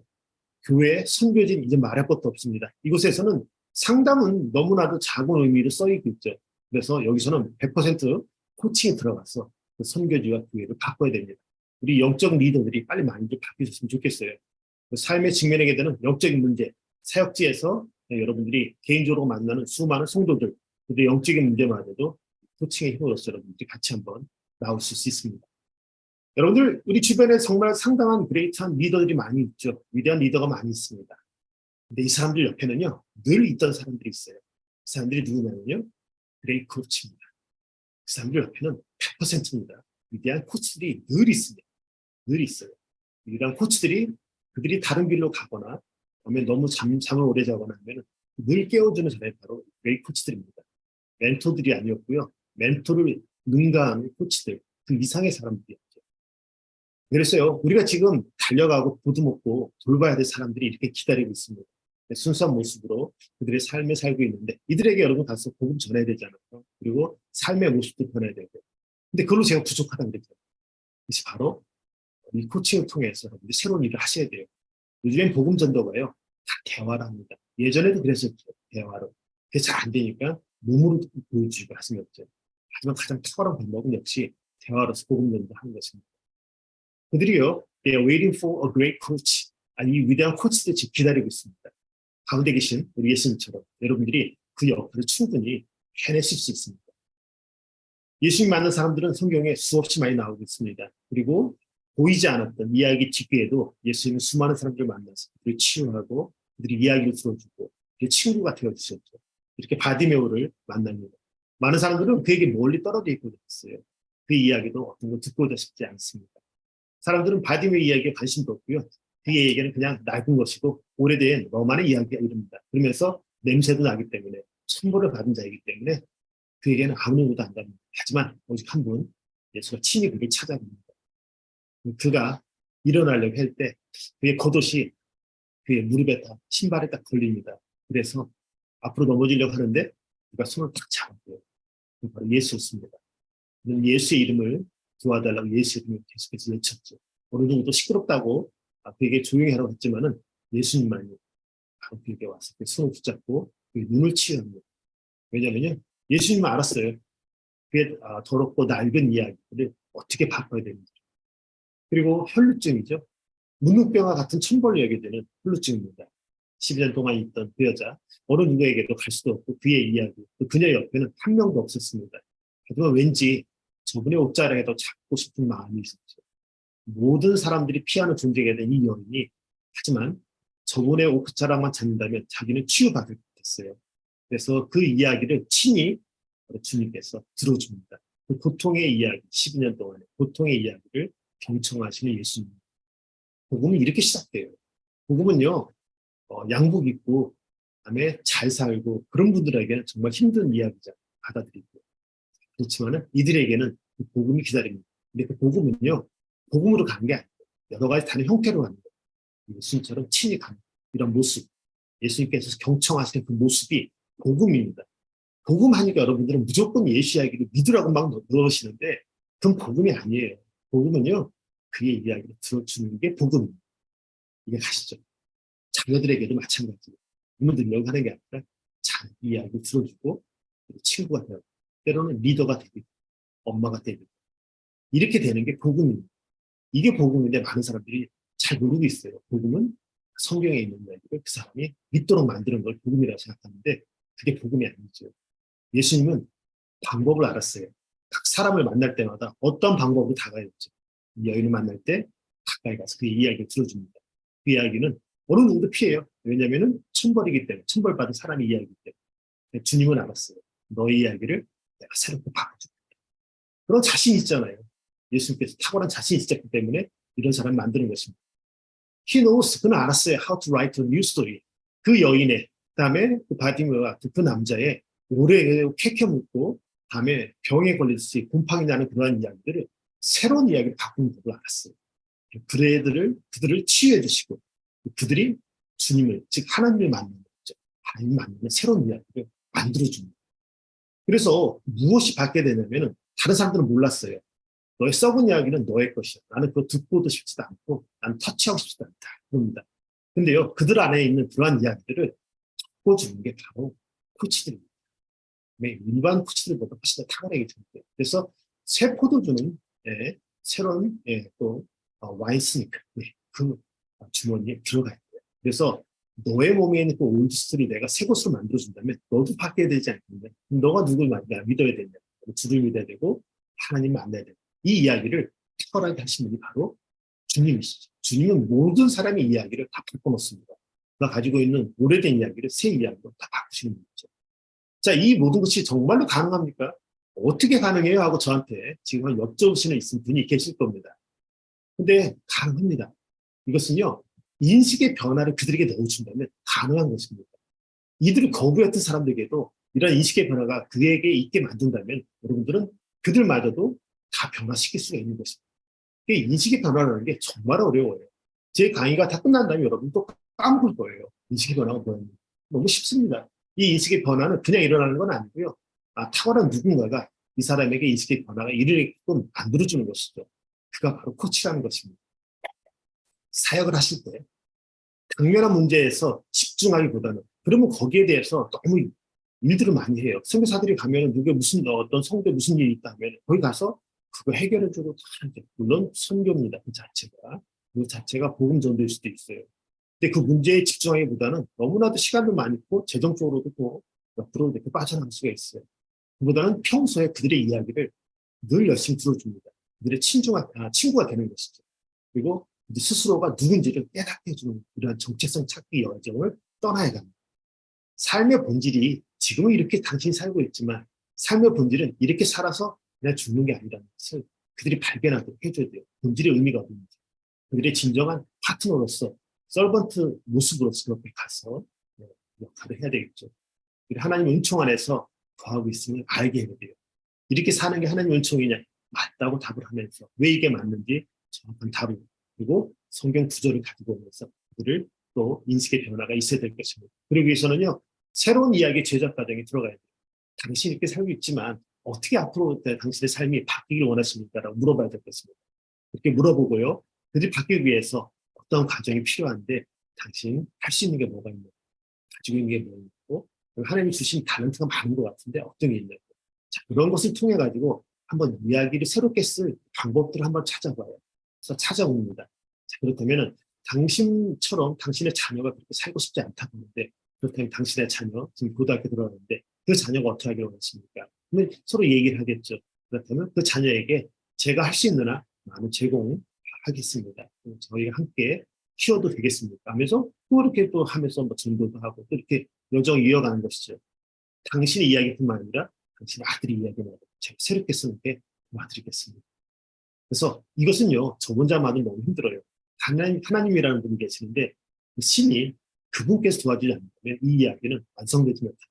교회 선교진 이제 말할 것도 없습니다. 이곳에서는 상담은 너무나도 작은 의미로 써있고 있죠. 그래서 여기서는 100% 코칭이 들어가서 그 선교지와 교회를 바꿔야 됩니다. 우리 영적 리더들이 빨리 많이 좀 바뀌셨으면 좋겠어요. 그 삶에 직면하게 되는 영적인 문제, 사역지에서 여러분들이 개인적으로 만나는 수많은 성도들, 그들의 영적인 문제마저도 코칭의 힘으로서 여러분들이 같이 한번 나오실 수 있습니다. 여러분들 우리 주변에 정말 상당한 그레이트한 리더들이 많이 있죠. 위대한 리더가 많이 있습니다. 근데 이 사람들 옆에는요. 늘 있던 사람들이 있어요. 그 사람들이 누구냐면요. 그레이트 코치입니다. 그 사람들 옆에는 100%입니다. 위대한 코치들이 늘 있습니다. 늘 있어요. 위대한 코치들이 그들이 다른 길로 가거나 그러면 너무 잠을 오래 자거나 하면 늘 깨워주는 사람이 바로 웨이 코치들입니다. 멘토들이 아니었고요. 멘토를 능가하는 코치들, 그 이상의 사람들이었죠. 그랬어요. 우리가 지금 달려가고 보드먹고 돌봐야 될 사람들이 이렇게 기다리고 있습니다. 순수한 모습으로 그들의 삶을 살고 있는데 이들에게 여러분 가서 복음 전해야 되잖아요. 그리고 삶의 모습도 변해야 되고. 근데 그걸로 제가 부족하다는 거죠. 그래서 바로 이 코칭을 통해서 여러분들이 새로운 일을 하셔야 돼요. 요즘엔 복음 전도가요. 다 대화를 합니다. 예전에도 그랬었죠. 대화로. 그게 잘 안 되니까 몸으로 보여주고 하시면 없죠. 하지만 가장 탁월한 방법은 역시 대화로서 복음 전도하는 것입니다. 그들이요. They are waiting for a great coach. 아니, 이 위대한 코치들 지금 기다리고 있습니다. 가운데 계신 우리 예수님처럼 여러분들이 그 역할을 충분히 해내실 수 있습니다. 예수님 만난 사람들은 성경에 수없이 많이 나오고 있습니다. 그리고 보이지 않았던 이야기 뒷뒤에도 예수님은 수많은 사람들을 만나서 그들을 치유하고 그들이 이야기를 들어주고 그들의 친구가 되어주셨죠. 이렇게 바디메오를 만납니다. 많은 사람들은 그에게 멀리 떨어져 있고 있어요. 그 이야기도 어떤 거 듣고자 싶지 않습니다. 사람들은 바디메오 이야기에 관심도 없고요. 그의 얘기는 그냥 낡은 것이고 오래된 로만의 이야기가 이릅니다. 그러면서 냄새도 나기 때문에 천벌을 받은 자이기 때문에 그에게는 아무 의미도 안 갑니다. 하지만 오직 한 분, 예수가 친히 그를 찾아갑니다. 그가 일어나려고 할 때 그의 겉옷이 그의 무릎에 딱 신발에 딱 걸립니다. 그래서 앞으로 넘어지려고 하는데 그가 손을 딱 잡았고요. 바로 예수였습니다. 예수의 이름을 도와달라고 예수의 이름을 계속해서 외쳤죠. 어느 정도 시끄럽다고 그에게 조용히 하라고 했지만은 예수님만이 바로 그에게 와서 그 손을 붙잡고 그의 눈을 치유합니다. 왜냐면요. 예수님은 알았어요. 그의 더럽고 낡은 이야기를 어떻게 바꿔야 되는지. 그리고 혈루증이죠. 문둥병과 같은 천벌이게 되는 혈루증입니다. 12년 동안 있던 그 여자, 어느 누구에게도 갈 수도 없고 그의 이야기, 또 그녀 옆에는 한 명도 없었습니다. 하지만 왠지 저분의 옷자락에도 잡고 싶은 마음이 있었죠. 모든 사람들이 피하는 존재가 된 이 여인이 하지만 저분의 옷자락만 잡는다면 자기는 치유받을 것 같았어요. 그래서 그 이야기를 친히 주님께서 들어줍니다. 그 고통의 이야기, 12년 동안의 고통의 이야기를 경청하시는 예수님. 복음은 이렇게 시작돼요. 복음은요, 양복 입고, 그다음에 잘 살고, 그런 분들에게는 정말 힘든 이야기죠. 받아들이고. 그렇지만은 이들에게는 그 복음이 기다립니다. 근데 그 복음은요, 복음으로 가는 게 아니에요. 여러 가지 다른 형태로 가는 거예요. 예수님처럼 친히 가는 이런 모습. 예수님께서 경청하시는 그 모습이 복음입니다. 복음 하니까 여러분들은 무조건 예수 이야기를 믿으라고 막 넣으시는데 그건 복음이 아니에요. 복음은요, 그의 이야기를 들어주는 게 복음입니다. 이게 가시죠. 자녀들에게도 마찬가지예요. 복음을 들려고 하는 게 아니라 잘 이야기를 들어주고 친구가 되고 때로는 리더가 되고 엄마가 되고 이렇게 되는 게 복음입니다. 이게 복음인데 많은 사람들이 잘 모르고 있어요. 복음은 성경에 있는 이야기를 그 사람이 믿도록 만드는 걸 복음이라고 생각하는데 그게 복음이 아니죠. 예수님은 방법을 알았어요. 각 사람을 만날 때마다 어떤 방법으로 다가갔죠. 여인을 만날 때 가까이 가서 그 이야기를 들어줍니다. 그 이야기는 어느 누구도 피해요. 왜냐하면 천벌이기 때문에 천벌받은 사람의 이야기이기 때문에 주님은 알았어요. 너의 이야기를 내가 새롭게 바꿔줄게. 그런 자신이 있잖아요. 예수님께서 탁월한 자신이 있었기 때문에 이런 사람을 만드는 것입니다. He knows, 그는 알았어요. How to write a new story. 그 여인의, 그 다음에 그 바디메와 그 남자의 오래 캐캐 묻고 다음에 병에 걸리듯이 곰팡이 나는 그러한 이야기들을 새로운 이야기를 바꾸는 법을 알았어요. 그들을 치유해 주시고 그들이 주님을 즉 하나님을 만나는 거죠. 하나님 만나는 새로운 이야기를 만들어 줍니다. 그래서 무엇이 받게 되냐면은 다른 사람들은 몰랐어요. 너의 썩은 이야기는 너의 것이야. 나는 그거 듣고도 싶지도 않고 나는 터치하고 싶지도 않다. 그럽니다. 근데요, 그들 안에 있는 그러한 이야기들을 바꿔주는 게 바로 코치들입니다. 일반 코치들보다 훨씬 더 탁월하게 됩니다. 그래서 새 포도주는 새로운 또 와인스니크 그 주머니에 들어가야 돼요. 그래서 너의 몸에 있는 그 올드스를 내가 새 것으로 만들어준다면 너도 바뀌어야 되지 않겠냐. 너가 누굴 믿어야 되냐. 주를 믿어야 되고 하나님 만나야 되고 이 이야기를 탁월하게 하신 분이 바로 주님이시죠. 주님은 모든 사람의 이야기를 다 바꿔놓습니다. 그가 가지고 있는 오래된 이야기를 새 이야기로 다 바꾸시는 분이죠. 자, 이 모든 것이 정말로 가능합니까? 어떻게 가능해요? 하고 저한테 지금 여쭤보시는 분이 계실 겁니다. 근데 가능합니다. 이것은요, 인식의 변화를 그들에게 넣어준다면 가능한 것입니다. 이들을 거부했던 사람들에게도 이런 인식의 변화가 그에게 있게 만든다면 여러분들은 그들마저도 다 변화시킬 수가 있는 것입니다. 인식의 변화라는 게 정말 어려워요. 제 강의가 다 끝난 다음에 여러분 또 까먹을 거예요. 인식의 변화가 뭐였는지. 너무 쉽습니다. 이 인식의 변화는 그냥 일어나는 건 아니고요. 탁월한 누군가가 이 사람에게 인식의 변화가 일어나게끔 만들어주는 것이죠. 그가 바로 코치라는 것입니다. 사역을 하실 때 당면한 문제에서 집중하기보다는 그러면 거기에 대해서 너무 일들을 많이 해요. 선교사들이 가면 누가 무슨 어떤 성도에 무슨 일이 있다 하면 거기 가서 그거 해결해주고 다 하죠. 물론 선교입니다. 그 자체가 복음 전도일 수도 있어요. 근데 그 문제에 집중하기보다는 너무나도 시간도 많이 있고 재정적으로도 또 옆으로 이렇게 빠져나갈 수가 있어요. 그보다는 평소에 그들의 이야기를 늘 열심히 들어줍니다. 그들의 친구가 되는 것이죠. 그리고 스스로가 누군지를 깨닫게 해주는 이러한 정체성 찾기 여정을 떠나야 합니다. 삶의 본질이 지금은 이렇게 당신이 살고 있지만 삶의 본질은 이렇게 살아서 그냥 죽는 게 아니라는 것을 그들이 발견하도록 해줘야 돼요. 본질의 의미가 없는지. 그들의 진정한 파트너로서 서번트 모습으로서 그렇게 가서 역할을 해야 되겠죠. 하나님의 은총 안에서 거하고 있음을 알게 해야 돼요. 이렇게 사는 게 하나님의 은총이냐? 맞다고 답을 하면서 왜 이게 맞는지 정확한 답을 그리고 성경 구절을 가지고 오면서 그들을 또 인식의 변화가 있어야 될 것입니다. 그러기 위해서는요. 새로운 이야기의 제작 과정에 들어가야 돼요. 당신이 이렇게 살고 있지만 어떻게 앞으로 당신의 삶이 바뀌길 원하십니까? 라고 물어봐야 될 것입니다. 그렇게 물어보고요. 그들이 바뀌기 위해서 어떤 과정이 필요한데 당신 할 수 있는 게 뭐가 있냐? 가지고 있는 게 뭐가 있고 하나님이 주신 탤런트가 많은 것 같은데 어떤 게 있냐고. 자, 그런 것을 통해 가지고 한번 이야기를 새롭게 쓸 방법들을 한번 찾아봐요. 그래서 찾아봅니다. 자, 그렇다면 당신처럼 당신의 자녀가 그렇게 살고 싶지 않다고 하는데 그렇다면 당신의 자녀, 지금 고등학교 들어가는데 그 자녀가 어떻게 하기를 원하십니까? 그러면 서로 얘기를 하겠죠. 그렇다면 그 자녀에게 제가 할 수 있는 한 많은 제공하겠습니다. 저희가 함께 키워도 되겠습니까? 하면서 또 이렇게 또 하면서 뭐 전도도 하고 또 이렇게 여정을 이어가는 것이죠. 당신의 이야기뿐만 아니라 당신의 아들의 이야기를 제가 새롭게 쓰는 게 도와드리겠습니다. 그래서 이것은요, 저 혼자만은 너무 힘들어요. 하나님이라는 분이 계시는데 그 신이 그분께서 도와주지 않는다면 이 이야기는 완성되지 못합니다.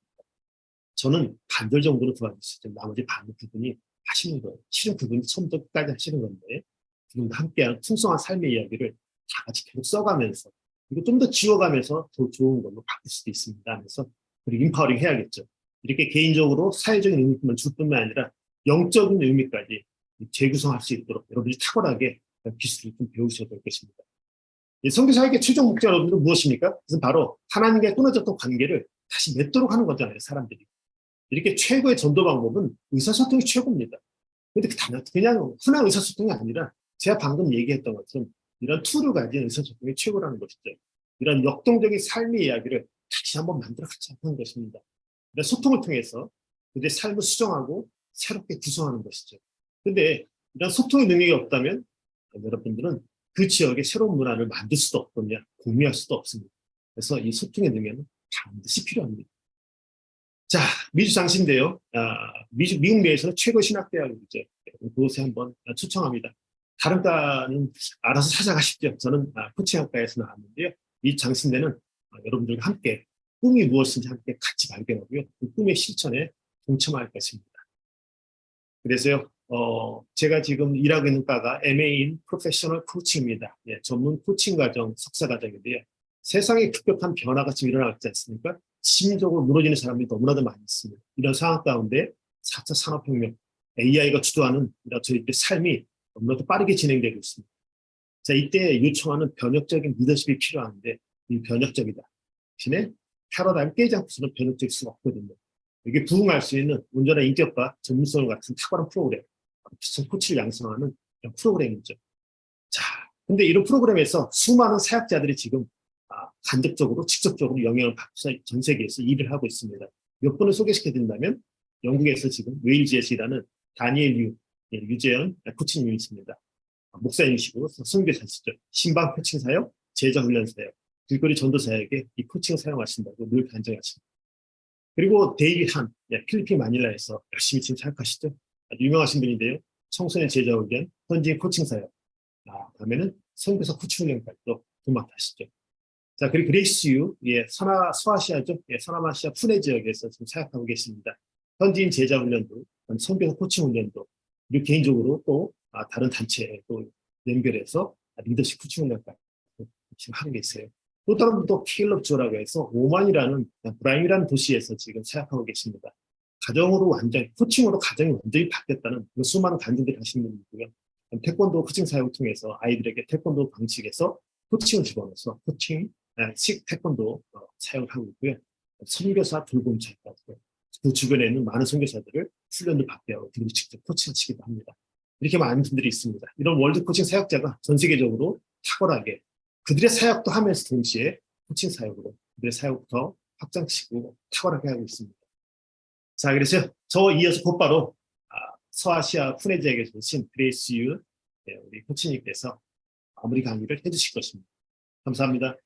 저는 반절 정도로 도와줄 수 있죠. 나머지 반은 그분이 하시는 거예요. 실은 그분이 처음부터 끝까지 하시는 건데 그분과 함께하는 풍성한 삶의 이야기를 다 같이 계속 써가면서 그리고 좀 더 지워가면서 더 좋은 걸로 바꿀 수도 있습니다. 하면서 그리고 인파워링 해야겠죠. 이렇게 개인적으로 사회적인 의미만 줄 뿐만 아니라 영적인 의미까지 재구성할 수 있도록 여러분이 탁월하게 기술을 좀 배우셔야 될 것입니다. 선교사에게 최종 목적 여러분들은 무엇입니까? 그것은 바로 하나님과 끊어졌던 관계를 다시 맺도록 하는 거잖아요. 사람들이. 이렇게 최고의 전도 방법은 의사소통이 최고입니다. 근데 그냥 흔한 의사소통이 아니라 제가 방금 얘기했던 것처럼 이런 툴을 가진 의사소통이 최고라는 것이죠. 이런 역동적인 삶의 이야기를 다시 한번 만들어 같이 하는 것입니다. 소통을 통해서 그들의 삶을 수정하고 새롭게 구성하는 것이죠. 근데 이런 소통의 능력이 없다면 여러분들은 그 지역에 새로운 문화를 만들 수도 없거든요. 공유할 수도 없습니다. 그래서 이 소통의 능력은 반드시 필요합니다. 자, 미주 장신인데요. 미국 내에서는 최고 신학대학이죠. 그곳에 한번 초청합니다. 다른 과는 알아서 찾아가십시오. 저는 코칭학과에서 나왔는데요. 이 장신대는 여러분들과 함께 꿈이 무엇인지 함께 같이 발견하고요. 그 꿈의 실천에 동참할 것입니다. 그래서요, 제가 지금 일하고 있는 과가 MA인 프로페셔널 코칭입니다. 예, 전문 코칭 과정, 석사 과정인데요. 세상에 급격한 변화가 지금 일어나고 있지 않습니까? 심리적으로 무너지는 사람들이 너무나도 많이 있습니다. 이런 상황 가운데 4차 산업혁명, AI가 주도하는 저희들의 삶이 너무나도 빠르게 진행되고 있습니다. 자, 이때 요청하는 변혁적인 리더십이 필요한데 이 변혁적이다. 대신에 패러다임 깨지 않고서는 변혁적일 수가 없거든요. 이게 부응할 수 있는 온전한 인격과 전문성을 갖춘 탁월한 프로그램, 비슷한 코치를 양성하는 이런 프로그램이죠. 자, 근데 이런 프로그램에서 수많은 사역자들이 지금 간접적으로, 직접적으로 영향을 받고서 전 세계에서 일을 하고 있습니다. 몇 분을 소개시켜드린다면 영국에서 지금 웨일즈에서 일하는 다니엘 유재현 코치님이 있습니다. 목사님이시고 선교사시죠. 신방 코칭 사역, 제자 훈련 사역, 길거리 전도 사역에 이 코칭을 사용하신다고 늘 간증하십니다. 그리고 데이빗 한, 필리핀 마닐라에서 열심히 지금 사역하시죠. 아주 유명하신 분인데요. 청소년 제자 훈련, 현지인 코칭 사역, 다음에는 선교사 코칭 훈련까지도 도맡아시죠. 자, 그리고 그레이스 유, 예, 서아시아죠. 예, 서남아시아 푸네 지역에서 지금 사역하고 계십니다. 현지인 제자 훈련도, 선교사 코칭 훈련도, 그리고 개인적으로 또 다른 단체에 또 연결해서 리더십 코칭 훈련까지 지금 하고 계세요. 또 다른 분도 케일럽 조라고 해서 오만이라는 브라임이라는 도시에서 지금 사역하고 계십니다. 가정으로 완전히, 코칭으로 가정이 완전히 바뀌었다는 수많은 간증들이 하시는 분이고요. 태권도 코칭 사역을 통해서 아이들에게 태권도 방식에서 코칭을 집어넣어서 코칭, 식 태권도 사역을 하고 있고요. 선교사 돌봄차까지 그 주변에 있는 많은 선교사들을 훈련도 받게 하고 그리고 직접 코칭하시기도 합니다. 이렇게 많은 분들이 있습니다. 이런 월드 코칭 사역자가 전 세계적으로 탁월하게 그들의 사역도 하면서 동시에 코칭 사역으로 그들의 사역을 더 확장시키고 탁월하게 하고 있습니다. 자, 그래서 저 이어서 곧바로 서아시아 푸네 지역에 계신 그레이스 유 우리 코치님께서 마무리 강의를 해주실 것입니다. 감사합니다.